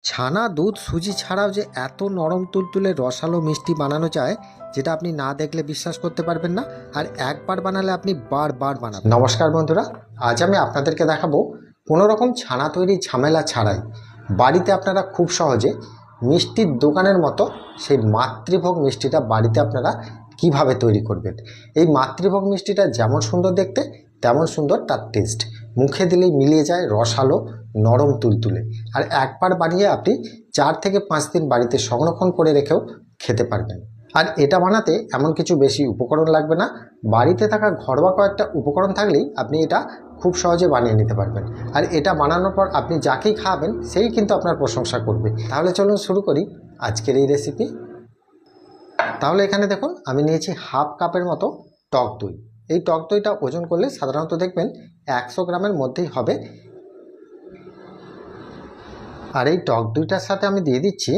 ছানা, দুধ, সুজি ছাড়াও যে এত নরম তুলতুলে রসালো মিষ্টি বানানো যায়, যেটা আপনি না দেখলে বিশ্বাস করতে পারবেন না। আর একবার বানালে আপনি বারবার বানাবেন। নমস্কার বন্ধুরা, আজ আমি আপনাদেরকে দেখাবো কোনো রকম ছানা তৈরির ঝামেলা ছাড়াই বাড়িতে আপনারা খুব সহজে মিষ্টির দোকানের মতো সেই মাতৃভোগ মিষ্টিটা বাড়িতে আপনারা কিভাবে তৈরি করবেন। এই মাতৃভোগ মিষ্টিটা যেমন সুন্দর দেখতে তেমন সুন্দর তার টেস্ট। মুখে দিলেই মিলিয়ে যায় রসালো নরম তুলতুলে। আর একবার বানিয়ে আপনি 4 থেকে 5 দিন বাড়িতে সংরক্ষণ করে রেখেও খেতে পারবেন। আর এটা বানাতে এমন কিছু বেশি উপকরণ লাগবে না, বাড়িতে থাকা ঘরোয়া কয়েকটা উপকরণ থাকলেই আপনি এটা খুব সহজে বানিয়ে নিতে পারবেন। আর এটা বানানোর পর আপনি যাকেই খাওয়াবেন সেই কিন্তু আপনার প্রশংসা করবে। তাহলে চলুন শুরু করি আজকের এই রেসিপি। তাহলে এখানে দেখুন আমি নিয়েছি হাফ কাপের মতো টক দই। এই টক দইটা ওজন করলে সাধারণত দেখবেন 100 গ্রামের মধ্যেই হবে। আর এই টক দইটার সাথে আমি দিয়ে দিচ্ছি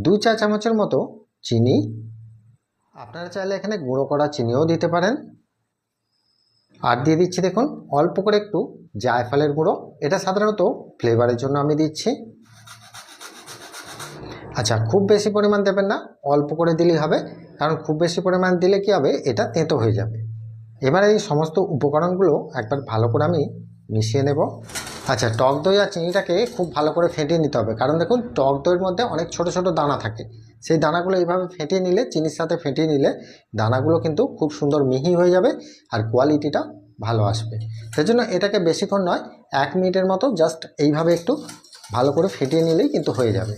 2 চা চামচের মতো চিনি। আপনারা চাইলে এখানে গুঁড়ো করা চিনিও দিতে পারেন। আর দিয়ে দিচ্ছি দেখুন অল্প করে একটু জায়ফলের গুঁড়ো, এটা সাধারণত ফ্লেভারের জন্য আমি দিচ্ছি। আচ্ছা, খুব বেশি পরিমাণ দেবেন না, অল্প করে দিলেই হবে, কারণ খুব বেশি পরিমাণ দিলে কি হবে, এটা তেঁতো হয়ে যাবে। এবার এই সমস্ত উপকরণগুলো একবার ভালো করে আমি মিশিয়ে নেব। আচ্ছা, টক দই আর চিনিটাকে খুব ভালো করে ফেটিয়ে নিতে হবে, কারণ দেখুন টক দইয়ের মধ্যে অনেক ছোট ছোট দানা থাকে। সেই দানাগুলো এইভাবে ফেটিয়ে নিলে, চিনির সাথে ফেটিয়ে নিলে দানাগুলো কিন্তু খুব সুন্দর মিহি হয়ে যাবে আর কোয়ালিটিটা ভালো আসবে। সেজন্য এটাকে বেশিক্ষণ নয়, 1 মিনিটের মতো জাস্ট এইভাবে একটু ভালো করে ফেটিয়ে নিলেই কিন্তু হয়ে যাবে।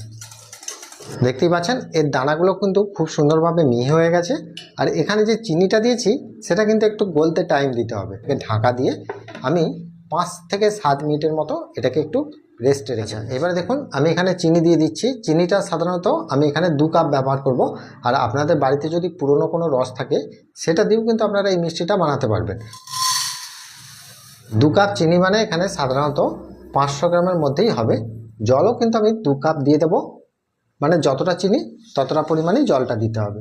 দেখতেই পাচ্ছেন এর দানাগুলো কিন্তু খুব সুন্দরভাবে মিহি হয়ে গেছে। আর এখানে যে চিনিটা দিয়েছি সেটা কিন্তু একটু গলতে টাইম দিতে হবে। ঢাকা দিয়ে আমি 5 থেকে 7 মিনিটের মতো এটাকে একটু রেস্টে রেখে। এবারে দেখুন আমি এখানে চিনি দিয়ে দিচ্ছি। চিনিটা সাধারণত আমি এখানে 2 কাপ ব্যবহার করব। আর আপনাদের বাড়িতে যদি পুরনো কোনো রস থাকে সেটা দিয়েও কিন্তু আপনারা এই মিষ্টিটা বানাতে পারবেন। 2 কাপ চিনি মানে এখানে সাধারণত 500 গ্রামের মধ্যেই হবে। জলও কিন্তু আমি 2 কাপ দিয়ে দেবো, মানে যতটা চিনি ততটা পরিমাণেই জলটা দিতে হবে।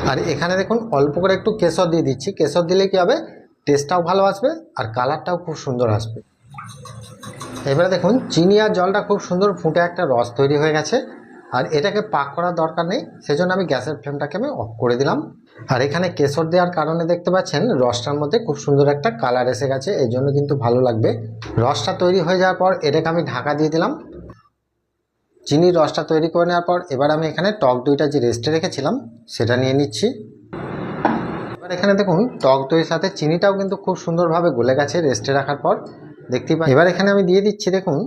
আর এখানে দেখুন অল্প করে একটু কেশর দিয়ে দিচ্ছি। কেশর দিলে কি হবে, টেস্টটাও ভালো আসবে আর কালারটাও খুব সুন্দর আসবে। এবারে দেখুন চিনি আর জলটা খুব সুন্দর ফুটে একটা রস তৈরি হয়ে গেছে। আর এটাকে পাক করার দরকার নেই, সেজন্য আমি গ্যাসের ফ্লেমটাকে আমি অফ করে দিলাম। আর এখানে কেশর দেওয়ার কারণে দেখতে পাচ্ছেন রসটার মধ্যে খুব সুন্দর একটা কালার এসে গেছে, এই জন্য কিন্তু ভালো লাগবে। রসটা তৈরি হয়ে যাওয়ার পর এটাকে আমি ঢাকা দিয়ে দিলাম। চিনির রসটা তৈরি করে নেওয়ার পর এবার আমি এখানে টক দইটা যে রেস্টে রেখেছিলাম সেটা নিয়ে নিচ্ছি। এবার এখানে দেখুন টক দইয়ের সাথে চিনিটাও কিন্তু খুব সুন্দরভাবে গলে গেছে রেস্টে রাখার পর, দেখতেই পাচ্ছেন। এবার এখানে আমি দিয়ে দিচ্ছি দেখুন